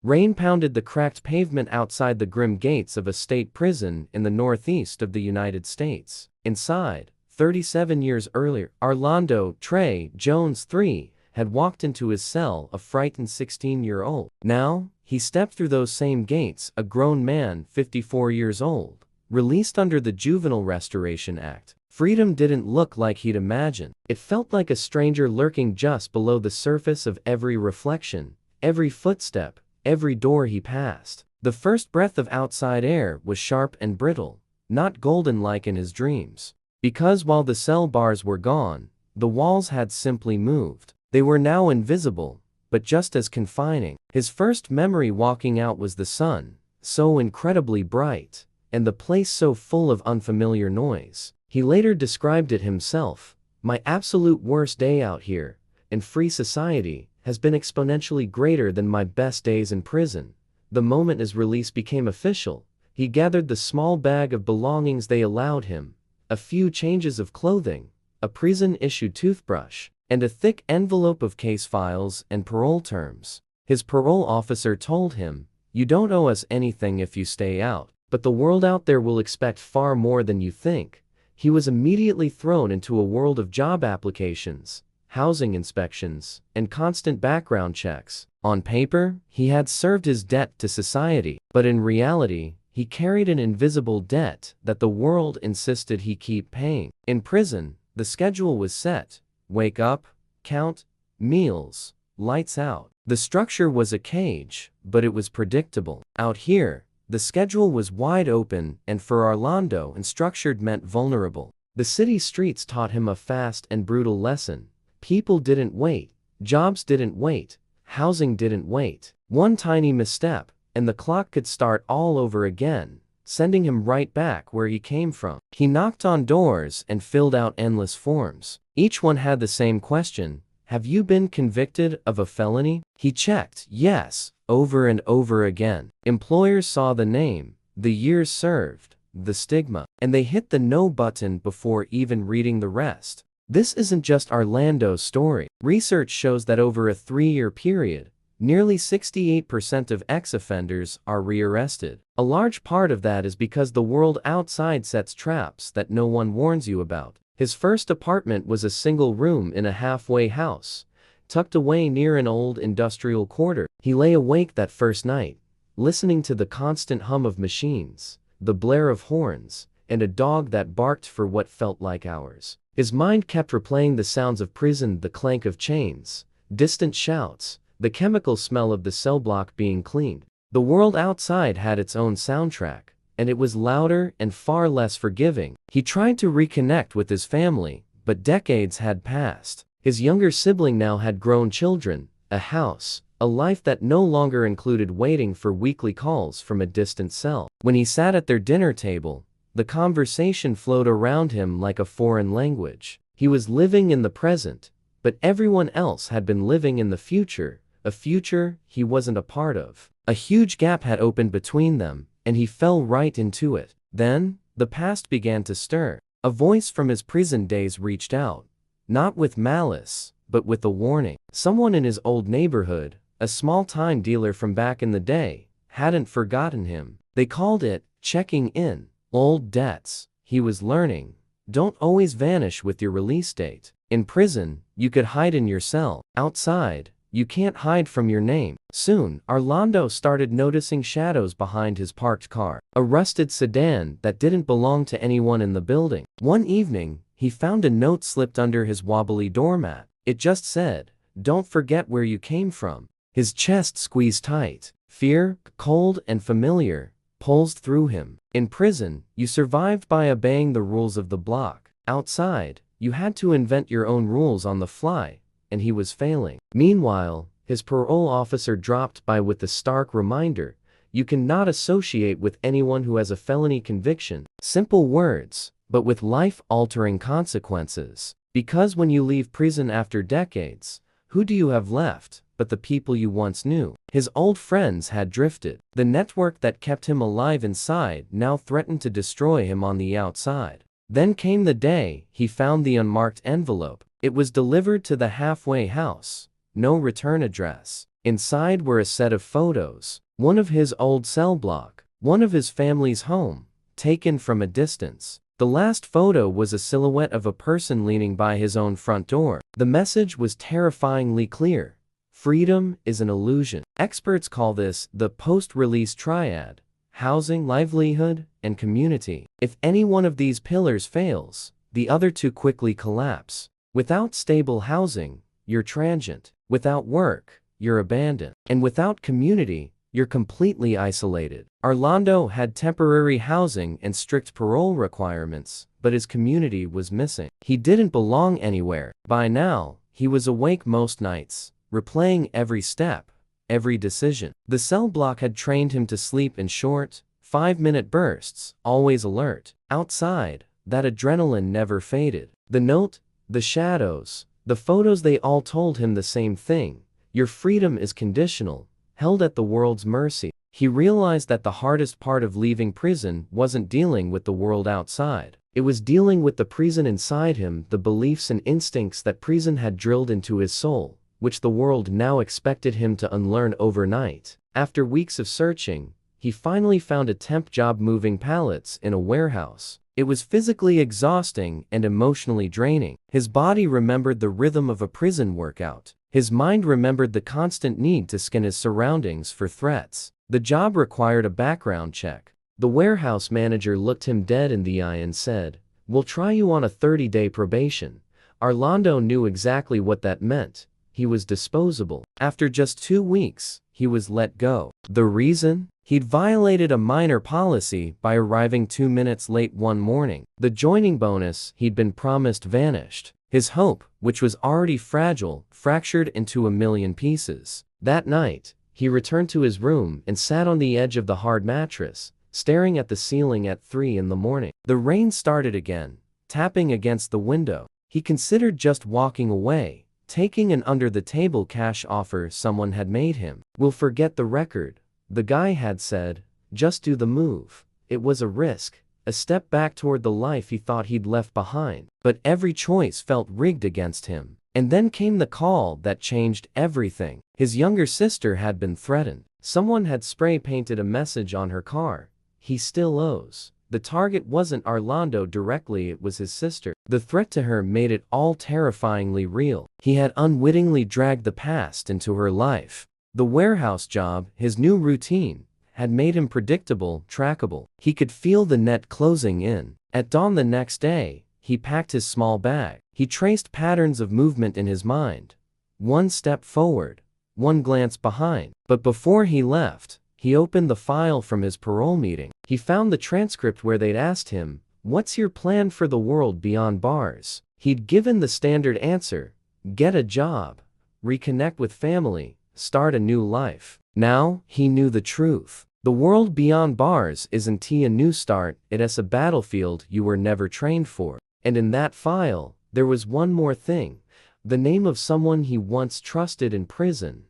Rain pounded the cracked pavement outside the grim gates of a state prison in the northeast of the United States. Inside, 37 years earlier, Arlando Jones III had walked into his cell, a frightened 16-year-old. Now, he stepped through those same gates, a grown man, 54 years old, released under the Juvenile Restoration Act. Freedom didn't look like he'd imagined. It felt like a stranger lurking just below the surface of every reflection, every footstep, every door he passed. The first breath of outside air was sharp and brittle, not golden like in his dreams. Because while the cell bars were gone, the walls had simply moved. They were now invisible, but just as confining. His first memory walking out was the sun, so incredibly bright, and the place so full of unfamiliar noise. He later described it himself: "My absolute worst day out here, in free society, has been exponentially greater than my best days in prison." The moment his release became official, he gathered the small bag of belongings they allowed him, a few changes of clothing, a prison-issued toothbrush, and a thick envelope of case files and parole terms. His parole officer told him, "You don't owe us anything if you stay out, but the world out there will expect far more than you think." He was immediately thrown into a world of job applications, housing inspections, and constant background checks. On paper, he had served his debt to society, but in reality, he carried an invisible debt that the world insisted he keep paying. In prison, the schedule was set: wake up, count, meals, lights out. The structure was a cage, but it was predictable. Out here, the schedule was wide open, and for Arlando, unstructured meant vulnerable. The city streets taught him a fast and brutal lesson. People didn't wait, jobs didn't wait, housing didn't wait. One tiny misstep, and the clock could start all over again, sending him right back where he came from. He knocked on doors and filled out endless forms. Each one had the same question: "Have you been convicted of a felony?" He checked yes, over and over again. Employers saw the name, the years served, the stigma, and they hit the no button before even reading the rest. This isn't just Arlando's story. Research shows that over a 3-year period, nearly 68% of ex-offenders are rearrested. A large part of that is because the world outside sets traps that no one warns you about. His first apartment was a single room in a halfway house, tucked away near an old industrial quarter. He lay awake that first night, listening to the constant hum of machines, the blare of horns, and a dog that barked for what felt like hours. His mind kept replaying the sounds of prison: the clank of chains, distant shouts, the chemical smell of the cell block being cleaned. The world outside had its own soundtrack, and it was louder and far less forgiving. He tried to reconnect with his family, but decades had passed. His younger sibling now had grown children, a house, a life that no longer included waiting for weekly calls from a distant cell. When he sat at their dinner table, the conversation flowed around him like a foreign language. He was living in the present, but everyone else had been living in the future, a future he wasn't a part of. A huge gap had opened between them, and he fell right into it. Then, the past began to stir. A voice from his prison days reached out, not with malice, but with a warning. Someone in his old neighborhood, a small-time dealer from back in the day, hadn't forgotten him. They called it checking in. Old debts, he was learning, don't always vanish with your release date. In prison, you could hide in your cell. Outside, you can't hide from your name. Soon, Arlando started noticing shadows behind his parked car, a rusted sedan that didn't belong to anyone in the building. One evening, he found a note slipped under his wobbly doormat. It just said, "Don't forget where you came from." His chest squeezed tight. Fear, cold and familiar, pulsed through him. In prison, you survived by obeying the rules of the block. Outside, you had to invent your own rules on the fly, and he was failing. Meanwhile, his parole officer dropped by with the stark reminder: "You cannot associate with anyone who has a felony conviction." Simple words, but with life-altering consequences. Because when you leave prison after decades, who do you have left but the people you once knew? His old friends had drifted. The network that kept him alive inside now threatened to destroy him on the outside. Then came the day he found the unmarked envelope. It was delivered to the halfway house. No return address. Inside were a set of photos, one of his old cell block, one of his family's home, taken from a distance. The last photo was a silhouette of a person leaning by his own front door. The message was terrifyingly clear. Freedom is an illusion. Experts call this the post-release triad: housing, livelihood, and community. If any one of these pillars fails, the other two quickly collapse. Without stable housing, you're transient. Without work, you're abandoned. And without community, you're completely isolated. Arlando had temporary housing and strict parole requirements, but his community was missing. He didn't belong anywhere. By now, he was awake most nights, replaying every step, every decision. The cell block had trained him to sleep in short, 5-minute bursts, always alert. Outside, that adrenaline never faded. The note, the shadows, the photos, they all told him the same thing: your freedom is conditional, held at the world's mercy. He realized that the hardest part of leaving prison wasn't dealing with the world outside. It was dealing with the prison inside him, the beliefs and instincts that prison had drilled into his soul, which the world now expected him to unlearn overnight. After weeks of searching, he finally found a temp job moving pallets in a warehouse. It was physically exhausting and emotionally draining. His body remembered the rhythm of a prison workout. His mind remembered the constant need to scan his surroundings for threats. The job required a background check. The warehouse manager looked him dead in the eye and said, "We'll try you on a 30-day probation." Arlando knew exactly what that meant. He was disposable. After just 2 weeks, he was let go. The reason? He'd violated a minor policy by arriving 2 minutes late one morning. The joining bonus he'd been promised vanished. His hope, which was already fragile, fractured into a million pieces. That night, he returned to his room and sat on the edge of the hard mattress, staring at the ceiling at 3 in the morning. The rain started again, tapping against the window. He considered just walking away, taking an under-the-table cash offer someone had made him. "We'll forget the record," the guy had said. "Just do the move." It was a risk, a step back toward the life he thought he'd left behind. But every choice felt rigged against him. And then came the call that changed everything. His younger sister had been threatened. Someone had spray-painted a message on her car: "He still owes." The target wasn't Arlando directly, it was his sister. The threat to her made it all terrifyingly real. He had unwittingly dragged the past into her life. The warehouse job, his new routine, had made him predictable, trackable. He could feel the net closing in. At dawn the next day, he packed his small bag. He traced patterns of movement in his mind. One step forward, one glance behind. But before he left, he opened the file from his parole meeting. He found the transcript where they'd asked him, "What's your plan for the world beyond bars?" He'd given the standard answer: get a job, reconnect with family, start a new life. Now, he knew the truth. The world beyond bars isn't a new start, it's a battlefield you were never trained for. And in that file, there was one more thing: the name of someone he once trusted in prison.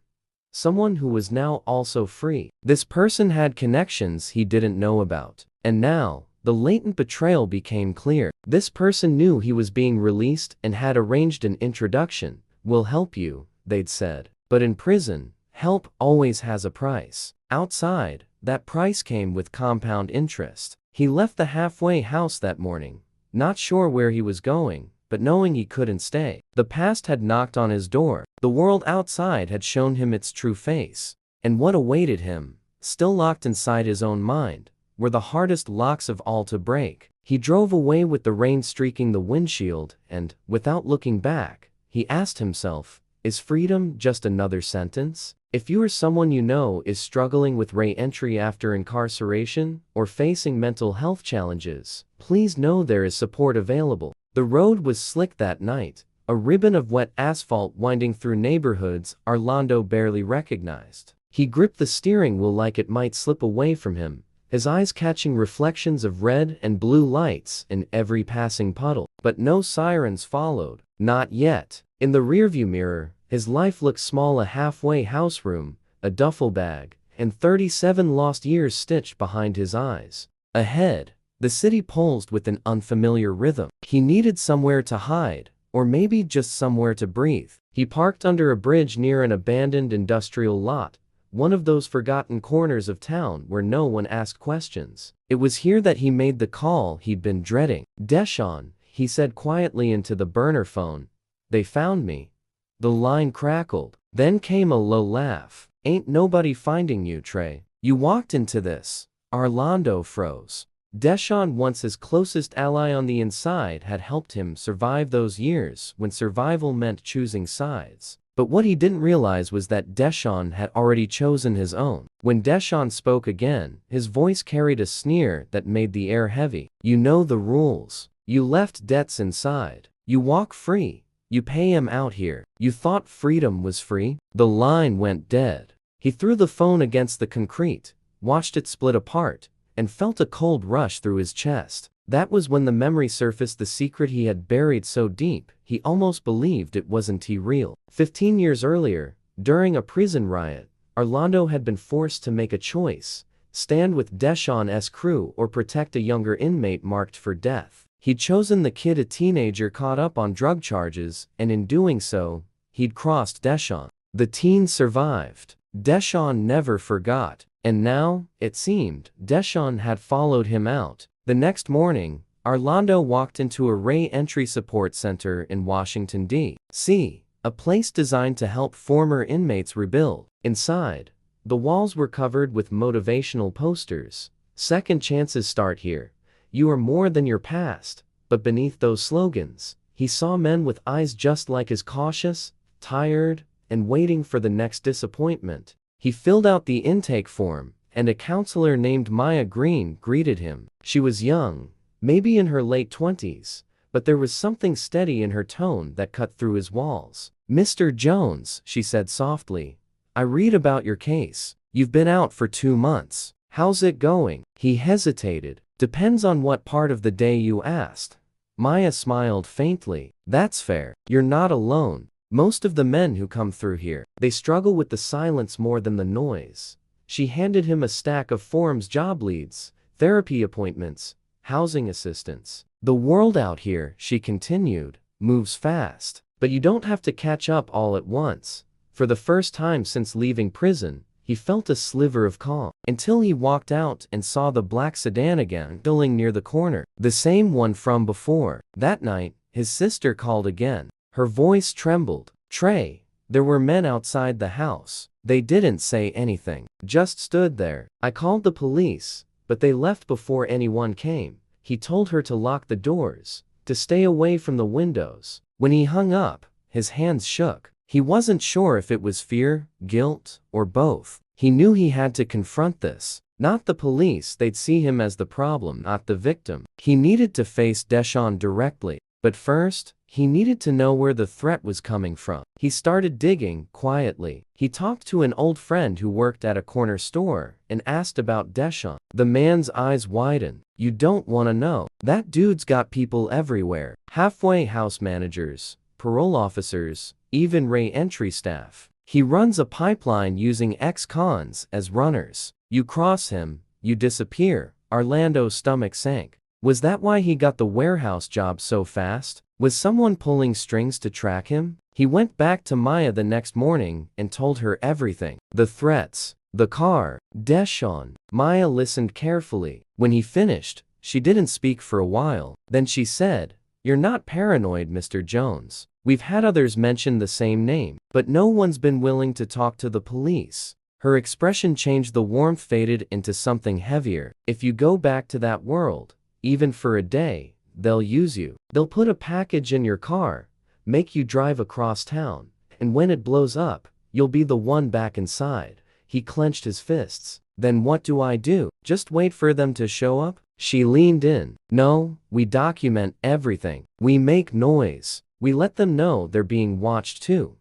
Someone who was now also free. This person had connections he didn't know about. And now, the latent betrayal became clear. This person knew he was being released and had arranged an introduction. "We'll help you," they'd said. But in prison, help always has a price. Outside, that price came with compound interest. He left the halfway house that morning, not sure where he was going, but knowing he couldn't stay. The past had knocked on his door. The world outside had shown him its true face. And what awaited him, still locked inside his own mind, were the hardest locks of all to break. He drove away with the rain streaking the windshield, and, without looking back, he asked himself, is freedom just another sentence? If you or someone you know is struggling with re-entry after incarceration, or facing mental health challenges, please know there is support available. The road was slick that night, a ribbon of wet asphalt winding through neighborhoods Arlando barely recognized. He gripped the steering wheel like it might slip away from him, his eyes catching reflections of red and blue lights in every passing puddle. But no sirens followed. Not yet. In the rearview mirror, his life looked small: a halfway house room, a duffel bag, and 37 lost years stitched behind his eyes. Ahead, the city pulsed with an unfamiliar rhythm. He needed somewhere to hide, or maybe just somewhere to breathe. He parked under a bridge near an abandoned industrial lot, one of those forgotten corners of town where no one asked questions. It was here that he made the call he'd been dreading. "Deshawn," he said quietly into the burner phone. "They found me." The line crackled. Then came a low laugh. "Ain't nobody finding you, Trey. You walked into this." Arlando froze. Deshawn, once his closest ally on the inside, had helped him survive those years when survival meant choosing sides. But what he didn't realize was that Deshawn had already chosen his own. When Deshawn spoke again, his voice carried a sneer that made the air heavy. "You know the rules. You left debts inside. You walk free. You pay him out here. You thought freedom was free?" The line went dead. He threw the phone against the concrete, watched it split apart, and felt a cold rush through his chest. That was when the memory surfaced, the secret he had buried so deep, he almost believed it wasn't real. 15 years earlier, during a prison riot, Arlando had been forced to make a choice: stand with Deshawn's crew or protect a younger inmate marked for death. He'd chosen the kid, a teenager caught up on drug charges, and in doing so, he'd crossed Deshawn. The teen survived. Deshawn never forgot. And now, it seemed, Deshawn had followed him out. The next morning, Arlando walked into a re-entry support center in Washington, D.C., a place designed to help former inmates rebuild. Inside, the walls were covered with motivational posters. "Second chances start here. You are more than your past." But beneath those slogans, he saw men with eyes just like his, cautious, tired, and waiting for the next disappointment. He filled out the intake form, and a counselor named Maya Green greeted him. She was young, maybe in her late 20s, but there was something steady in her tone that cut through his walls. "Mr. Jones," she said softly, "I read about your case. You've been out for 2 months. How's it going?" He hesitated. "Depends on what part of the day you asked." Maya smiled faintly. "That's fair. You're not alone. Most of the men who come through here, they struggle with the silence more than the noise." She handed him a stack of forms: job leads, therapy appointments, housing assistance. "The world out here," she continued, "moves fast. But you don't have to catch up all at once." For the first time since leaving prison, he felt a sliver of calm, until he walked out and saw the black sedan again, idling near the corner. The same one from before. That night, his sister called again. Her voice trembled. "Trey, there were men outside the house. They didn't say anything. Just stood there. I called the police, but they left before anyone came." He told her to lock the doors, to stay away from the windows. When he hung up, his hands shook. He wasn't sure if it was fear, guilt, or both. He knew he had to confront this. Not the police, they'd see him as the problem, not the victim. He needed to face Deshawn directly. But first, he needed to know where the threat was coming from. He started digging, quietly. He talked to an old friend who worked at a corner store and asked about Deshawn. The man's eyes widened. "You don't want to know. That dude's got people everywhere. Halfway house managers, parole officers, even re-entry staff. He runs a pipeline using ex-cons as runners. You cross him, you disappear." Arlando's stomach sank. Was that why he got the warehouse job so fast? Was someone pulling strings to track him? He went back to Maya the next morning and told her everything. The threats, the car, Deshawn. Maya listened carefully. When he finished, she didn't speak for a while. Then she said, "You're not paranoid, Mr. Jones. We've had others mention the same name, but no one's been willing to talk to the police." Her expression changed. The warmth faded into something heavier. "If you go back to that world, even for a day, they'll use you. They'll put a package in your car, make you drive across town, and when it blows up, you'll be the one back inside." He clenched his fists. "Then what do I do? Just wait for them to show up?" She leaned in. "No, we document everything. We make noise. We let them know they're being watched too."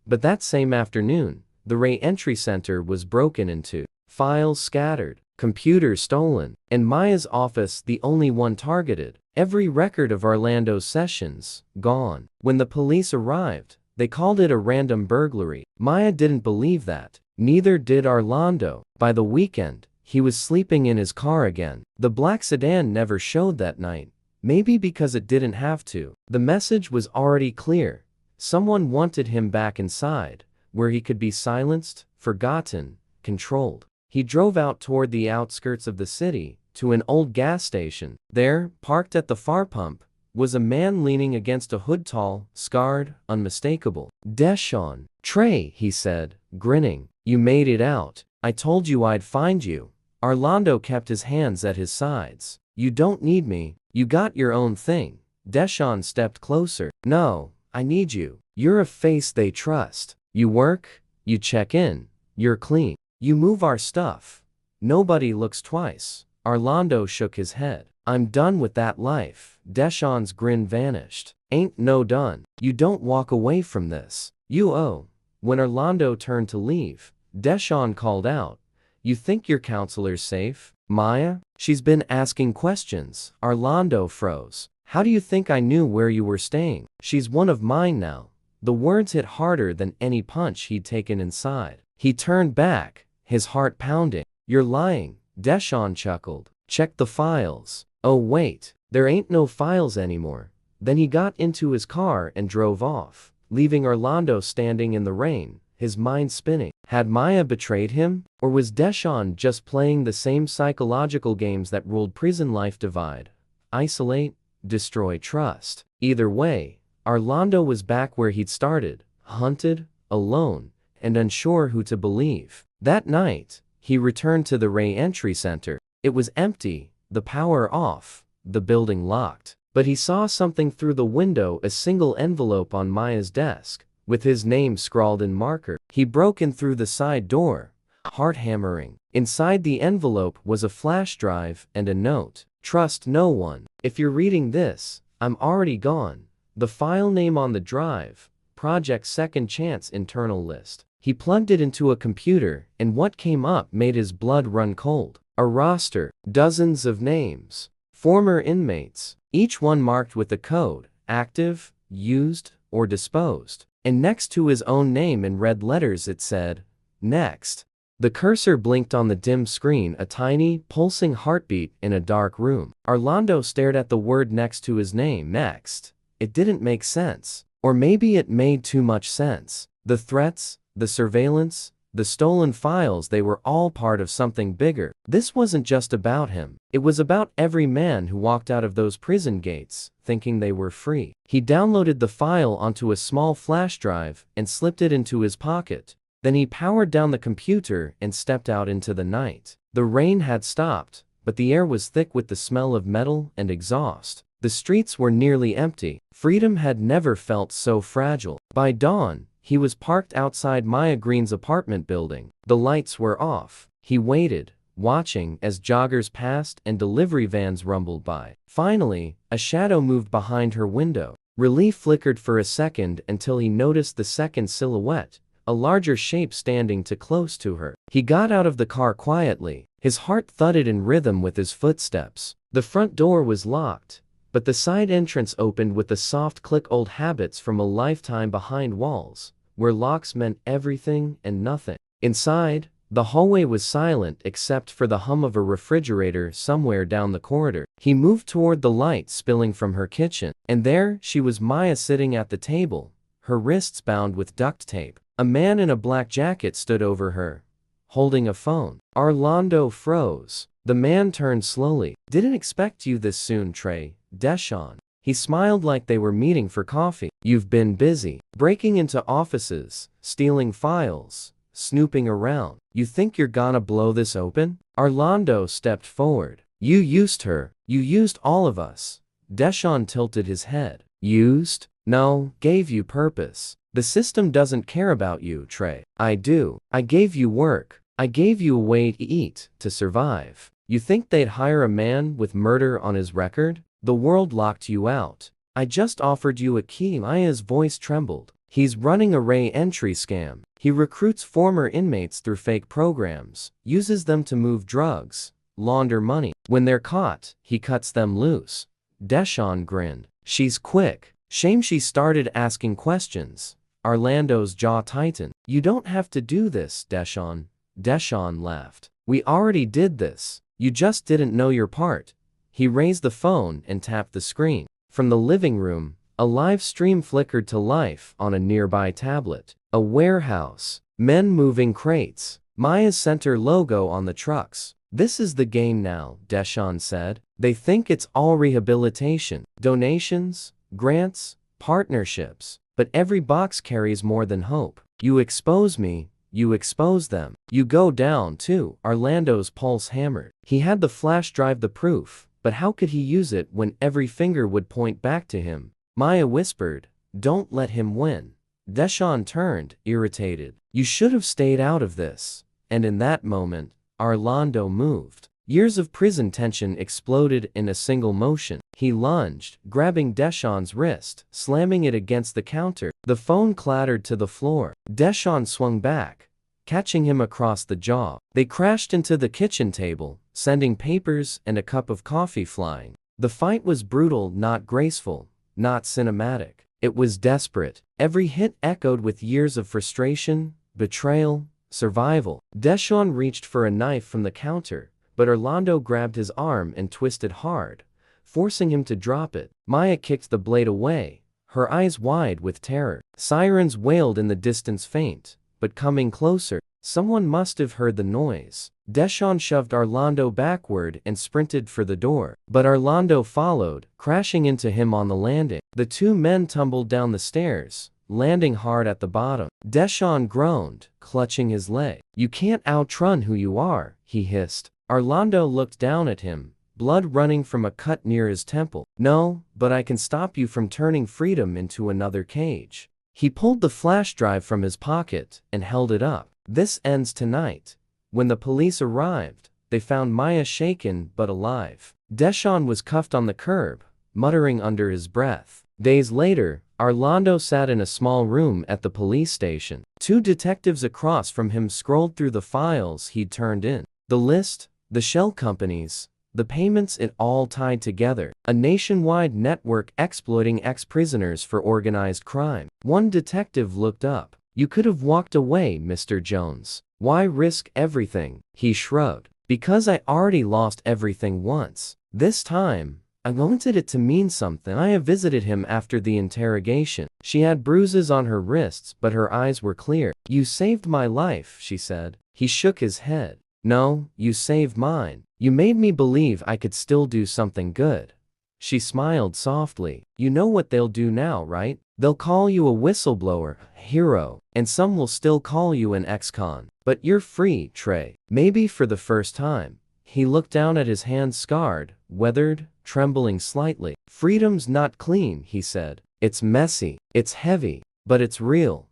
But that same afternoon, the re-entry center was broken into. Files scattered, computers stolen, and Maya's office the only one targeted. Every record of Arlando's sessions, gone. When the police arrived, they called it a random burglary. Maya didn't believe that. Neither did Arlando. By the weekend, he was sleeping in his car again. The black sedan never showed that night. Maybe because it didn't have to. The message was already clear. Someone wanted him back inside, where he could be silenced, forgotten, controlled. He drove out toward the outskirts of the city, to an old gas station. There, parked at the far pump, was a man leaning against a hood, tall, scarred, unmistakable. "Deshawn." "Trey," he said, grinning. "You made it out. I told you I'd find you." Arlando kept his hands at his sides. "You don't need me. You got your own thing." Deshawn stepped closer. "No, I need you. You're a face they trust. You work, you check in, you're clean. You move our stuff. Nobody looks twice." Arlando shook his head. "I'm done with that life." Deshawn's grin vanished. "Ain't no done. You don't walk away from this. You owe." When Arlando turned to leave, Deshawn called out, "You think your counselor's safe, Maya? She's been asking questions." Arlando froze. "How do you think I knew where you were staying? She's one of mine now." The words hit harder than any punch he'd taken inside. He turned back, his heart pounding. "You're lying," Deshawn chuckled. "Check the files." "Oh wait, there ain't no files anymore." Then he got into his car and drove off, leaving Arlando standing in the rain, his mind spinning. Had Maya betrayed him? Or was Deshawn just playing the same psychological games that ruled prison life? Divide, isolate, destroy trust. Either way, Arlando was back where he'd started, hunted, alone, and unsure who to believe. That night, he returned to the Ray Entry Center. It was empty, the power off, the building locked. But he saw something through the window, a single envelope on Maya's desk, with his name scrawled in marker. He broke in through the side door, heart hammering. Inside the envelope was a flash drive and a note. "Trust no one. If you're reading this, I'm already gone." The file name on the drive, Project Second Chance internal list. He plugged it into a computer, and what came up made his blood run cold. A roster, dozens of names, former inmates, each one marked with a code, active, used, or disposed. And next to his own name in red letters it said, "Next." The cursor blinked on the dim screen, a tiny, pulsing heartbeat in a dark room. Arlando stared at the word next to his name, "Next." It didn't make sense. Or maybe it made too much sense. The threats, the surveillance, the stolen files, they were all part of something bigger. This wasn't just about him. It was about every man who walked out of those prison gates, thinking they were free. He downloaded the file onto a small flash drive and slipped it into his pocket. Then he powered down the computer and stepped out into the night. The rain had stopped, but the air was thick with the smell of metal and exhaust. The streets were nearly empty. Freedom had never felt so fragile. By dawn, he was parked outside Maya Green's apartment building. The lights were off. He waited, watching as joggers passed and delivery vans rumbled by. Finally, a shadow moved behind her window. Relief flickered for a second until he noticed the second silhouette, a larger shape standing too close to her. He got out of the car quietly. His heart thudded in rhythm with his footsteps. The front door was locked, but the side entrance opened with a soft click. Old habits from a lifetime behind walls, where locks meant everything and nothing. Inside, the hallway was silent except for the hum of a refrigerator somewhere down the corridor. He moved toward the light spilling from her kitchen, and there she was, Maya, sitting at the table, her wrists bound with duct tape. A man in a black jacket stood over her, holding a phone. Arlando froze. The man turned slowly. "Didn't expect you this soon, Trey." Deshawn. He smiled like they were meeting for coffee. "You've been busy. Breaking into offices, stealing files, snooping around. You think you're gonna blow this open?" Arlando stepped forward. "You used her. You used all of us." Deshawn tilted his head. "Used? No, gave you purpose. The system doesn't care about you, Trey. I do. I gave you work. I gave you a way to eat, to survive. You think they'd hire a man with murder on his record? The world locked you out. I just offered you a key." Maya's voice trembled. "He's running a Ray Entry scam. He recruits former inmates through fake programs, uses them to move drugs, launder money. When they're caught, he cuts them loose." Deshawn grinned. "She's quick. Shame she started asking questions." Arlando's jaw tightened. "You don't have to do this, Deshawn." Deshawn laughed. "We already did this. You just didn't know your part." He raised the phone and tapped the screen. From the living room, A live stream flickered to life on a nearby tablet. A warehouse. Men moving crates. Maya's center logo on the trucks. "This is the game now," Deshawn said. "They think it's all rehabilitation, donations, grants, partnerships. But every box carries more than hope. You expose me, you expose them. You go down too." Arlando's pulse hammered. He had the flash drive, the proof, but how could he use it when every finger would point back to him? Maya whispered, "Don't let him win." Deshawn turned, irritated. "You should have stayed out of this." And in that moment, Arlando moved. Years of prison tension exploded in a single motion. He lunged, grabbing Deshawn's wrist, slamming it against the counter. The phone clattered to the floor. Deshawn swung back, catching him across the jaw. They crashed into the kitchen table, sending papers and a cup of coffee flying. The fight was brutal, not graceful, not cinematic. It was desperate. Every hit echoed with years of frustration, betrayal, survival. Deshawn reached for a knife from the counter, but Arlando grabbed his arm and twisted hard, forcing him to drop it. Maya kicked the blade away, her eyes wide with terror. Sirens wailed in the distance, faint, but coming closer. Someone must have heard the noise. Deshawn shoved Arlando backward and sprinted for the door, but Arlando followed, crashing into him on the landing. The two men tumbled down the stairs, landing hard at the bottom. Deshawn groaned, clutching his leg. "You can't outrun who you are," he hissed. Arlando looked down at him, blood running from a cut near his temple. "No, but I can stop you from turning freedom into another cage." He pulled the flash drive from his pocket and held it up. "This ends tonight." When the police arrived, they found Maya shaken but alive. Deshawn was cuffed on the curb, muttering under his breath. Days later, Arlando sat in a small room at the police station. Two detectives across from him scrolled through the files he'd turned in. The list, the shell companies, the payments, it all tied together. A nationwide network exploiting ex-prisoners for organized crime. One detective looked up. "You could have walked away, Mr. Jones. Why risk everything?" He shrugged. "Because I already lost everything once. This time, I wanted it to mean something." Maya visited him after the interrogation. She had bruises on her wrists, but her eyes were clear. "You saved my life," she said. He shook his head. "No, you saved mine. You made me believe I could still do something good." She smiled softly. "You know what they'll do now, right? They'll call you a whistleblower, a hero, and some will still call you an ex-con. But you're free, Trey. Maybe for the first time." He looked down at his hands, scarred, weathered, trembling slightly. "Freedom's not clean," he said. "It's messy, it's heavy, but it's real."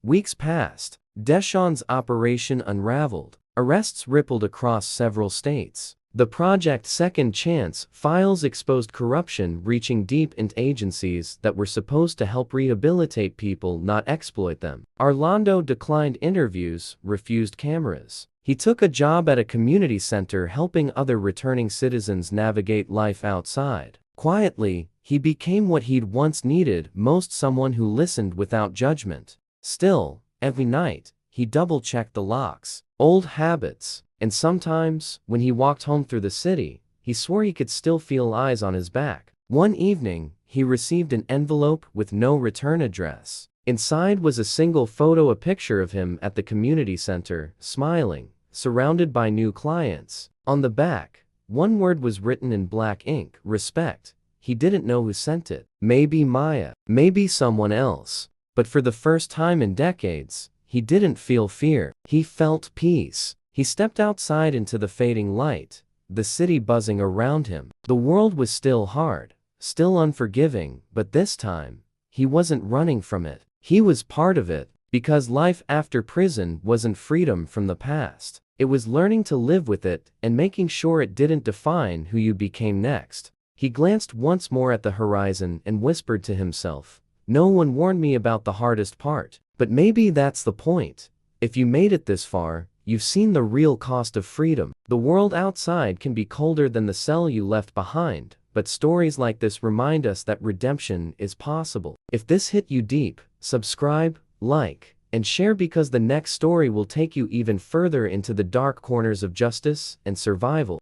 Weeks passed. Deshawn's operation unraveled. Arrests rippled across several states. The Project Second Chance files exposed corruption reaching deep into agencies that were supposed to help rehabilitate people, not exploit them. Arlando declined interviews, refused cameras. He took a job at a community center helping other returning citizens navigate life outside. Quietly, he became what he'd once needed most: someone who listened without judgment. Still, every night, he double-checked the locks. Old habits. And sometimes, when he walked home through the city, he swore he could still feel eyes on his back. One evening, he received an envelope with no return address. Inside was a single photo, a picture of him at the community center, smiling, surrounded by new clients. On the back, one word was written in black ink: respect. He didn't know who sent it. Maybe Maya, maybe someone else. But for the first time in decades, he didn't feel fear. He felt peace. He stepped outside into the fading light, the city buzzing around him. The world was still hard, still unforgiving, but this time, he wasn't running from it. He was part of it, because life after prison wasn't freedom from the past. It was learning to live with it and making sure it didn't define who you became next. He glanced once more at the horizon and whispered to himself, "No one warned me about the hardest part." But maybe that's the point. If you made it this far, you've seen the real cost of freedom. The world outside can be colder than the cell you left behind, but stories like this remind us that redemption is possible. If this hit you deep, subscribe, like, and share, because the next story will take you even further into the dark corners of justice and survival.